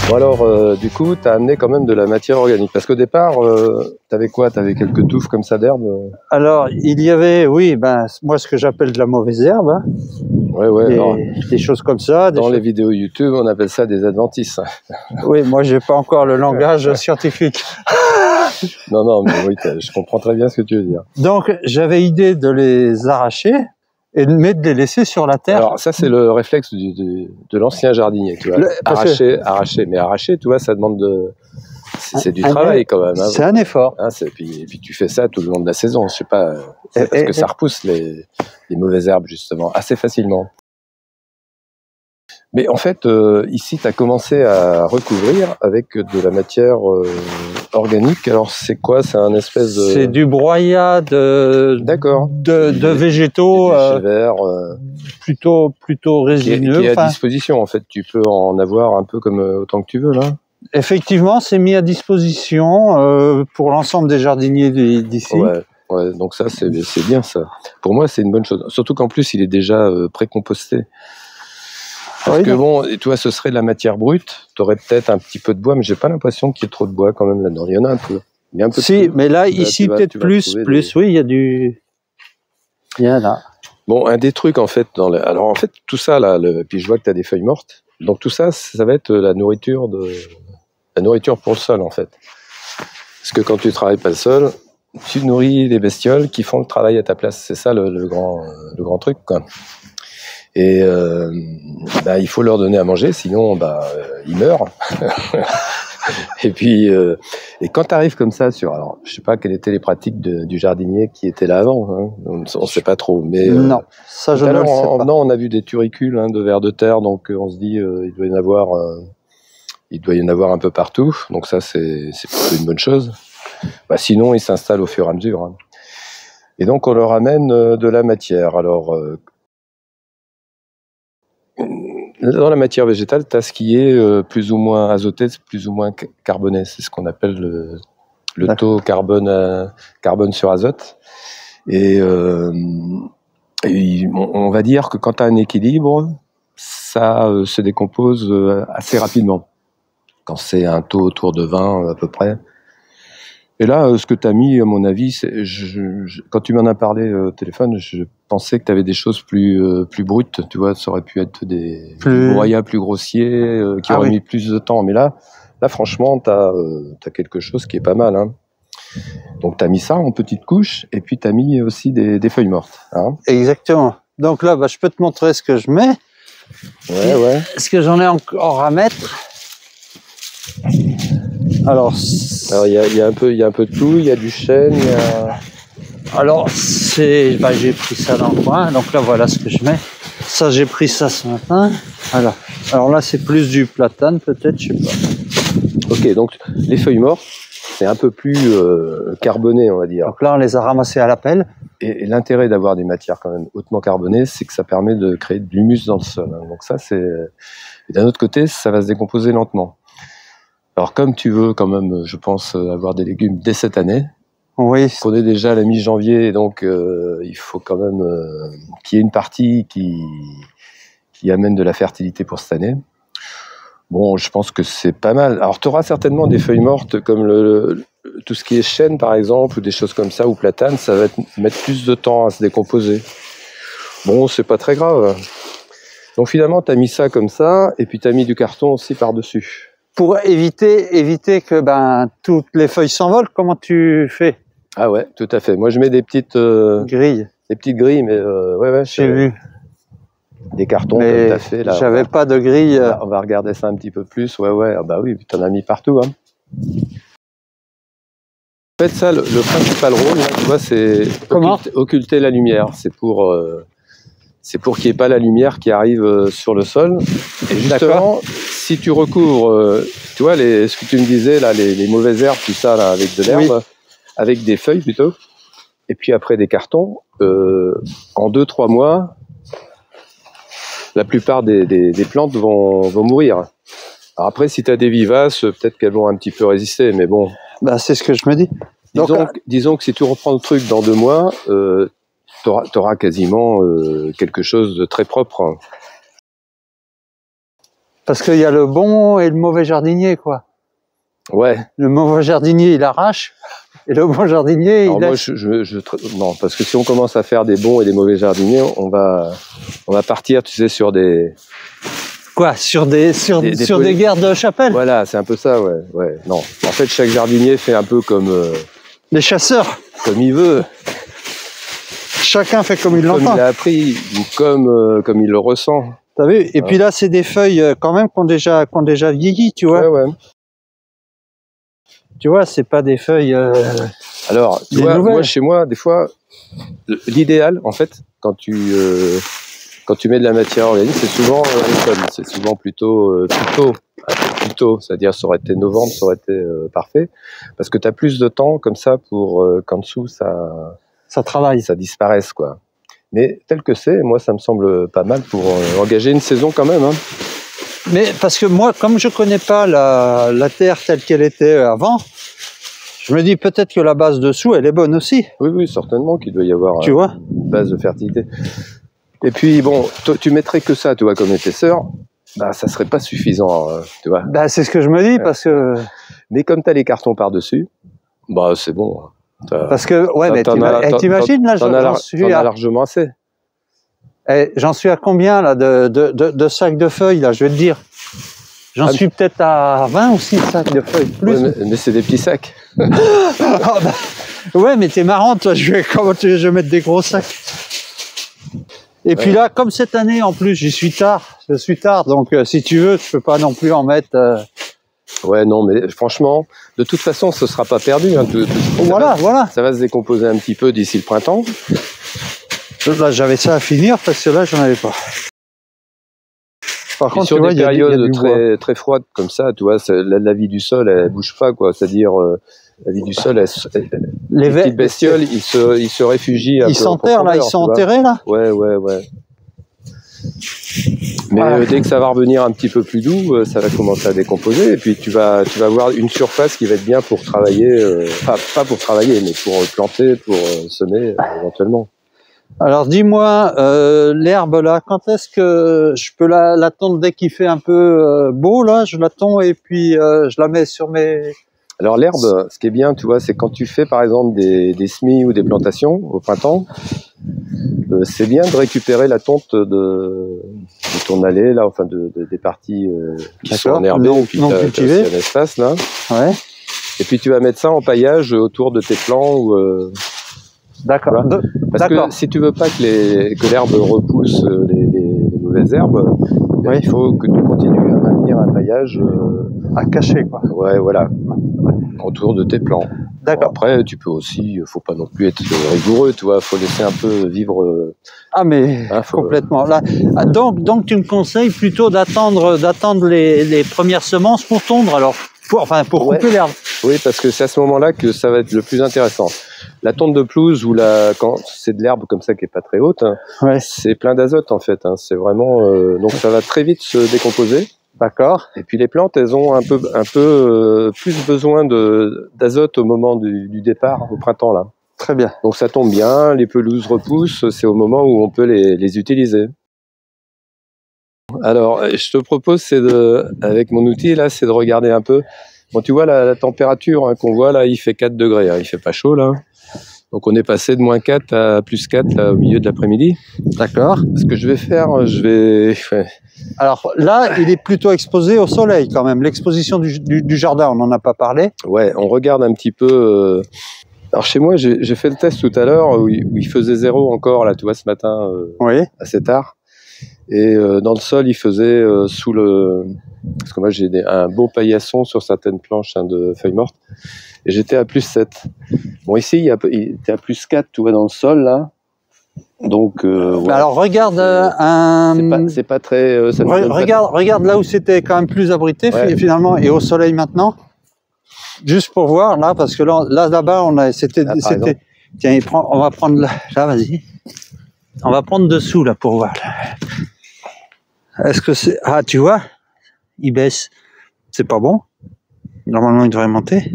Bon alors, du coup, tu as amené quand même de la matière organique. Parce qu'au départ, tu avais quoi? Tu avais quelques touffes comme ça d'herbe? Alors, il y avait, oui, ben, moi, ce que j'appelle de la mauvaise herbe, hein, Ouais, ouais. Alors, des choses comme ça. dans les vidéos YouTube, on appelle ça des adventices. Oui, moi, j'ai pas encore le langage scientifique. Non, non, mais oui, je comprends très bien ce que tu veux dire. Donc, j'avais idée de les arracher et de les laisser sur la terre. Alors, ça, c'est le réflexe de l'ancien jardinier, tu vois. Arracher. Mais arracher, tu vois, ça demande de... C'est du travail quand même. Hein. C'est un effort. Hein, puis tu fais ça tout le long de la saison. Je sais pas, parce que ça repousse les mauvaises herbes, justement, assez facilement. Mais en fait, ici, tu as commencé à recouvrir avec de la matière organique. Alors, c'est quoi? C'est un espèce de... C'est du broyat de végétaux verts, plutôt résineux. Qui est à disposition, en fait. Tu peux en avoir un peu comme autant que tu veux, là. Effectivement, c'est mis à disposition pour l'ensemble des jardiniers d'ici. Ouais, donc ça, c'est bien, ça. Pour moi, c'est une bonne chose. Surtout qu'en plus, il est déjà précomposté. Parce que bon, et toi, ce serait de la matière brute. Tu aurais peut-être un petit peu de bois, mais j'ai pas l'impression qu'il y ait trop de bois quand même là-dedans. Il y en a un peu. Il y a un peu mais là, ici, peut-être plus. Oui, il y a du... Il y en a. Bon, un des trucs, en fait, alors en fait, tout ça, là, puis je vois que tu as des feuilles mortes. Donc tout ça, ça va être la nourriture pour le sol, en fait. Parce que quand tu travailles pas le sol, tu nourris les bestioles qui font le travail à ta place. C'est ça le grand truc, quoi. Et il faut leur donner à manger, sinon ils meurent. Et puis et quand tu arrives comme ça alors je sais pas quelles étaient les pratiques du jardinier qui était là avant, hein, on sait pas trop, mais non, ça je ne le sais pas. En venant, on a vu des turicules de vers de terre, donc on se dit il doit y en avoir un peu partout, donc ça c'est plutôt une bonne chose. Sinon ils s'installent au fur et à mesure, hein. Et donc on leur amène de la matière. Alors dans la matière végétale, tu as ce qui est plus ou moins azoté, plus ou moins carboné. C'est ce qu'on appelle le taux carbone sur azote. Et on va dire que quand tu as un équilibre, ça se décompose assez rapidement. Quand c'est un taux autour de 20 à peu près. Et là, ce que tu as mis, à mon avis, quand tu m'en as parlé au téléphone, je pensais que tu avais des choses plus brutes, tu vois, ça aurait pu être des broyats plus grossiers, qui auraient mis plus de temps. Mais là franchement, tu as quelque chose qui est pas mal, hein. Donc, tu as mis ça en petites couches, et puis tu as mis aussi des feuilles mortes, hein. Exactement. Donc là, je peux te montrer ce que je mets. Ouais. Ce que j'en ai encore à mettre. Alors, il y a un peu de tout, il y a du chêne, Alors, j'ai pris ça dans le coin, donc là, voilà ce que je mets. Ça, j'ai pris ça ce matin. Voilà. Alors là, c'est plus du platane, peut-être, je sais pas. Ok, donc les feuilles mortes, c'est un peu plus carboné, on va dire. Donc là, on les a ramassées à la pelle. Et l'intérêt d'avoir des matières quand même hautement carbonées, c'est que ça permet de créer de l'humus dans le sol, hein. Donc ça, c'est... Et d'un autre côté, ça va se décomposer lentement. Alors comme tu veux quand même, je pense, avoir des légumes dès cette année, oui. On est déjà à la mi-janvier, donc il faut quand même qu'il y ait une partie qui amène de la fertilité pour cette année. Bon, je pense que c'est pas mal. Alors tu auras certainement des feuilles mortes comme tout ce qui est chêne par exemple, ou des choses comme ça, ou platane, ça va mettre plus de temps à se décomposer. Bon, c'est pas très grave. Donc finalement, tu as mis ça comme ça, et puis tu as mis du carton aussi par-dessus. Pour éviter que toutes les feuilles s'envolent, comment tu fais? Ah ouais, tout à fait. Moi, je mets des petites grilles. Des petites grilles, mais ouais. J'ai vu. Des cartons, comme tu as fait là. J'avais pas de grille. On va regarder ça un petit peu plus. Ouais. Ah bah oui, tu en as mis partout, hein. En fait, ça, le principal rôle, là, tu vois, c'est occulter la lumière. C'est pour qu'il n'y ait pas la lumière qui arrive sur le sol. Et justement, si tu recouvres, tu vois, ce que tu me disais, là, les mauvaises herbes, tout ça, là, avec de l'herbe, avec des feuilles plutôt, et puis après des cartons, en 2-3 mois, la plupart des plantes vont mourir. Alors après, si tu as des vivaces, peut-être qu'elles vont un petit peu résister, mais bon. C'est ce que je me dis. Disons que si tu reprends le truc dans 2 mois, t'auras quasiment quelque chose de très propre. Parce qu'il y a le bon et le mauvais jardinier, quoi. Ouais. Le mauvais jardinier, il arrache, et le bon jardinier, Alors il moi, laisse. non, parce que si on commence à faire des bons et des mauvais jardiniers, on va partir, tu sais, sur des... Quoi, sur des guerres de chapelle? Voilà, c'est un peu ça, ouais, ouais. Non, en fait, chaque jardinier fait un peu comme Les chasseurs, il veut, chacun fait comme il comme l'entend. il a appris, ou comme il le ressent. T'as vu? Et puis là, c'est des feuilles quand même qui ont déjà vieilli, tu vois. Ouais, ouais. Tu vois, c'est pas des feuilles. Alors, tu des vois, nouvelles. moi, chez moi, des fois, l'idéal, en fait, quand tu mets de la matière organique, c'est souvent l'automne, c'est souvent plutôt plus tôt, c'est-à-dire ça aurait été novembre, ça aurait été parfait, parce que tu as plus de temps comme ça pour qu'en dessous Ça travaille. ça disparaisse, quoi. Mais tel que c'est, moi, ça me semble pas mal pour engager une saison quand même. Hein. Mais parce que moi, comme je connais pas la terre telle qu'elle était avant, je me dis peut-être que la base dessous, elle est bonne aussi. Oui, oui, certainement qu'il doit y avoir Tu vois, une base de fertilité. Et puis, bon, tu mettrais que ça, tu vois, comme épaisseur, bah, ça serait pas suffisant, tu vois. bah, c'est ce que je me dis, parce que Mais comme tu as les cartons par-dessus, bah, c'est bon. Parce que, ouais, mais t'imagines, là, t'en as largement assez. J'en suis à combien, là, de sacs de feuilles, là, je vais te dire. J'en suis peut-être à 20 ou 6 sacs de feuilles, plus. Ouais, mais c'est des petits sacs. Ouais, mais t'es marrant, toi, je vais mettre des gros sacs. Et puis là, comme cette année, en plus, je suis tard, donc si tu veux, je peux pas non plus en mettre... Ouais, non, mais franchement, de toute façon, ce sera pas perdu. Hein, voilà. Ça va se décomposer un petit peu d'ici le printemps. Là, j'avais ça à finir parce que là, j'en avais pas. Par contre, sur tu vois, des périodes très froides comme ça, tu vois, la vie du sol, elle bouge pas, quoi. C'est-à-dire, la vie du sol, les petites bestioles, ils se réfugient. Ils s'enterrent là, ils sont enterrés là. Ouais. Mais voilà. Dès que ça va revenir un petit peu plus doux, ça va commencer à décomposer et puis tu vas avoir une surface qui va être bien pour travailler, pas pour travailler, mais pour planter, pour semer éventuellement. Alors dis-moi, l'herbe là, quand est-ce que je peux la tondre dès qu'il fait un peu beau là, je la tonds et puis je la mets sur mes... Alors l'herbe, ce qui est bien, tu vois, c'est quand tu fais par exemple des semis ou des plantations au printemps, c'est bien de récupérer la tonte de ton allée là, enfin des parties qui sont enherbées ou puis cultivées, un espace là. Ouais. Et puis tu vas mettre ça en paillage autour de tes plants ou d'accord. Voilà. Parce que si tu veux pas que l'herbe repousse les mauvaises herbes, il faut que tu continues à maintenir un paillage à cacher, quoi. Ouais, voilà, autour de tes plants. D'accord. Après, tu peux aussi, faut pas non plus être rigoureux, tu vois, faut laisser un peu vivre. Ah mais complètement. Là, donc tu me conseilles plutôt d'attendre les premières semences pour tondre, alors pour couper l'herbe. Oui, parce que c'est à ce moment-là que ça va être le plus intéressant. La tonte de pelouse ou quand c'est de l'herbe comme ça qui est pas très haute, c'est plein d'azote en fait. Hein. C'est vraiment donc ça va très vite se décomposer. D'accord. Et puis les plantes, elles ont un peu plus besoin d'azote au moment du départ au printemps là. Très bien. Donc ça tombe bien, les pelouses repoussent, c'est au moment où on peut les utiliser. Alors, je te propose, avec mon outil là, c'est de regarder un peu. Bon, tu vois la température hein, qu'on voit là, il fait 4 degrés, hein, il fait pas chaud là. Donc on est passé de moins 4 à plus 4 là, au milieu de l'après-midi. D'accord. Ce que je vais faire, Alors là, il est plutôt exposé au soleil quand même. L'exposition du jardin, on n'en a pas parlé. Ouais, on regarde un petit peu. Alors chez moi, j'ai fait le test tout à l'heure où il faisait 0 encore là, tu vois, ce matin, assez tard. Et dans le sol, il faisait sous le... Parce que moi, j'ai un beau paillasson sur certaines planches de feuilles mortes. Et j'étais à plus 7. Bon, ici, il était à plus 4, tu vois, dans le sol, là. Donc, ouais. Alors, regarde C'est pas très... regarde là où c'était quand même plus abrité, finalement, et au soleil maintenant. Juste pour voir, là, parce que là-bas, c'était... Tiens, on va prendre là, vas-y. On va prendre dessous, là, pour voir. Est-ce que c'est... Ah, tu vois, il baisse. C'est pas bon. Normalement, il devrait monter.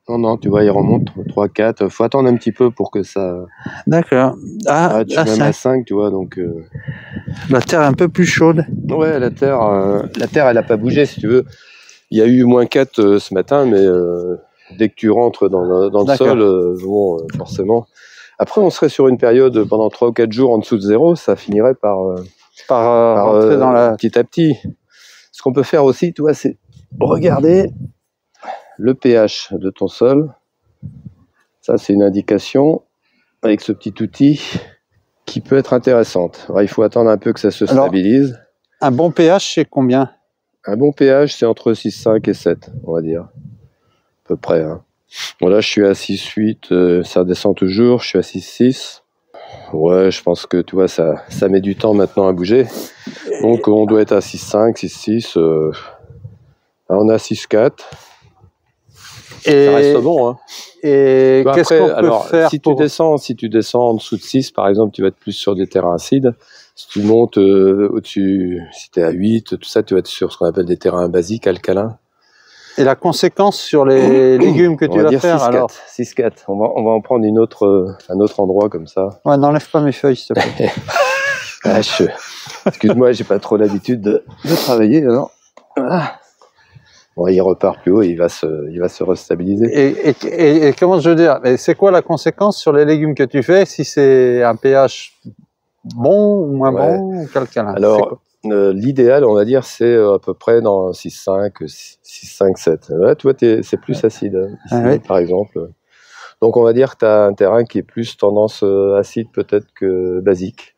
Non, non, tu vois, il remonte 3, 4. Faut attendre un petit peu pour que ça... D'accord. Ah, tu même à 5, tu vois, donc... La terre est un peu plus chaude. Ouais, la terre, elle n'a pas bougé, si tu veux. Il y a eu -4 ce matin, mais dès que tu rentres dans le sol, forcément... Après, on serait sur une période pendant 3 ou 4 jours en dessous de 0, ça finirait par rentrer dans la... Petit à petit. Ce qu'on peut faire aussi, tu vois, c'est regarder le pH de ton sol. Ça, c'est une indication avec ce petit outil qui peut être intéressante. Alors, il faut attendre un peu que ça se stabilise. Un bon pH, c'est combien? Un bon pH, c'est entre 6,5 et 7, on va dire. À peu près. Hein. Bon, là, je suis à 6,8, ça descend toujours. Je suis à 6,6. Ouais, je pense que, tu vois, ça met du temps maintenant à bouger. Donc, on doit être à 6,5, 6,6. On est à 6,4. Et ça reste bon, hein. Et qu'est-ce qu'on peut faire si tu descends en dessous de 6, par exemple, tu vas être plus sur des terrains acides. Si tu montes au-dessus, si tu es à 8, tout ça, tu vas être sur ce qu'on appelle des terrains basiques, alcalins. Et la conséquence sur les légumes que tu vas faire, alors 6,4. On va en prendre un autre endroit comme ça. Ouais, n'enlève pas mes feuilles, s'il te plaît. Excuse-moi, j'ai pas trop l'habitude de travailler, alors. Voilà. Bon, il repart plus haut et il va se restabiliser. Et comment je veux dire, c'est quoi la conséquence sur les légumes que tu fais si c'est un pH bon ou moins bon ou calcalin? Alors, l'idéal, on va dire, c'est à peu près dans 6,5, 6,5, 7. Là, tu vois, c'est plus acide, ici, par exemple. Donc, on va dire que tu as un terrain qui est plus tendance acide peut-être que basique.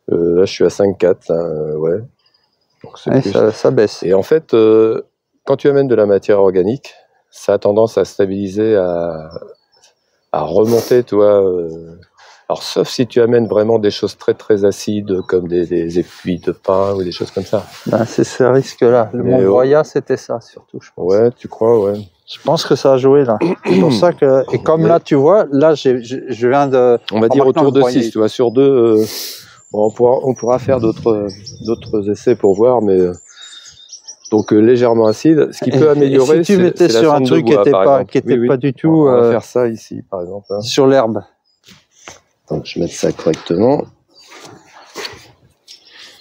Là, je suis à 5,4, ouais. Donc, plus... ça baisse. Et en fait... quand tu amènes de la matière organique, ça a tendance à stabiliser, à remonter, tu vois. Alors, sauf si tu amènes vraiment des choses très très acides, comme des épluis de pain ou des choses comme ça. Ben, c'est ce risque-là. Le Mont Broya, c'était ça, surtout, je pense. Ouais, tu crois, ouais. Je pense que ça a joué, là. C'est pour ça que... Et comme là, tu vois, là, je viens de... On va dire autour de 6, tu vois, sur 2, on pourra faire d'autres essais pour voir, mais... Donc légèrement acide, ce qui peut améliorer. Si tu mettais sur un truc qui n'était pas du tout. On va faire ça ici, par exemple. Hein. Sur l'herbe. Donc je vais mettre ça correctement.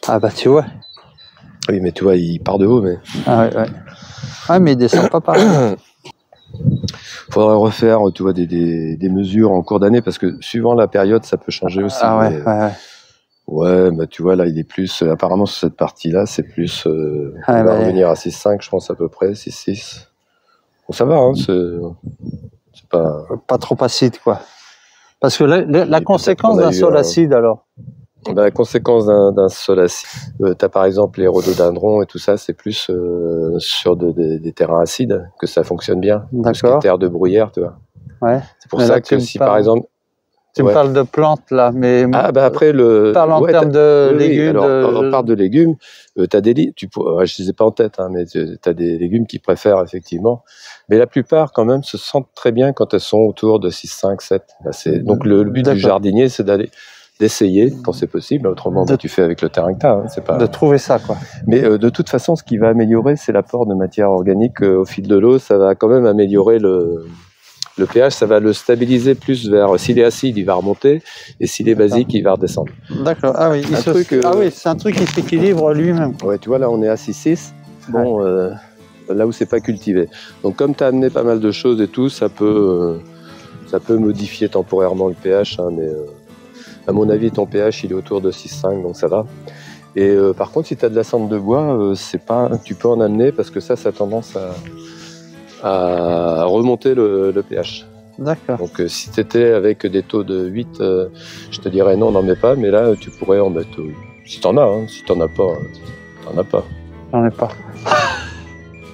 Ah bah tu vois. Oui, mais tu vois, il part de haut, mais. Ah ouais. Ah mais il descend pas pareil. Faudrait refaire, tu vois, des mesures en cours d'année parce que suivant la période, ça peut changer aussi. Ah ouais, ouais. Ouais, bah tu vois, là, il est plus... apparemment, sur cette partie-là, c'est plus... on va revenir à 6,5, je pense, à peu près, 6,6. Bon, ça va, hein, c'est pas... Pas trop acide, quoi. Parce que la conséquence d'un sol acide, alors la conséquence d'un sol acide, tu as par exemple les rhododendrons et tout ça, c'est plus sur des terrains acides que ça fonctionne bien. D'accord. Terre de bruyère, tu vois. Ouais. C'est pour ça que si, par exemple... Tu me parles de plantes, là, mais... Ah, bah après, parle en termes de légumes. Alors, on parle de légumes. Tu as des... je ne les ai pas en tête, hein, mais tu as des légumes qui préfèrent, effectivement. Mais la plupart, quand même, se sentent très bien quand elles sont autour de 6, 5, 7. Là, donc, le but du jardinier, c'est d'essayer, quand c'est possible. Autrement, tu fais avec le terrain que tu as. Hein, pas... De trouver ça, quoi. Mais de toute façon, ce qui va améliorer, c'est l'apport de matière organique au fil de l'eau. Ça va quand même améliorer le pH, ça va le stabiliser plus vers... S'il est acide, il va remonter, et s'il est basique, il va redescendre. D'accord. Ah oui, c'est un truc qui s'équilibre lui-même. Ouais, tu vois, là, on est à 6,6. Bon, là où c'est pas cultivé. Donc, comme tu as amené pas mal de choses et tout, ça peut modifier temporairement le pH, hein, mais à mon avis, ton pH, il est autour de 6,5, donc ça va. Et par contre, si tu as de la cendre de bois, tu peux en amener, parce que ça a tendance à remonter le pH. D'accord. Donc si tu étais avec des taux de 8, je te dirais non, n'en mets pas, mais là tu pourrais en mettre, si t'en as, hein, si t'en as pas, t'en as pas. J'en ai pas.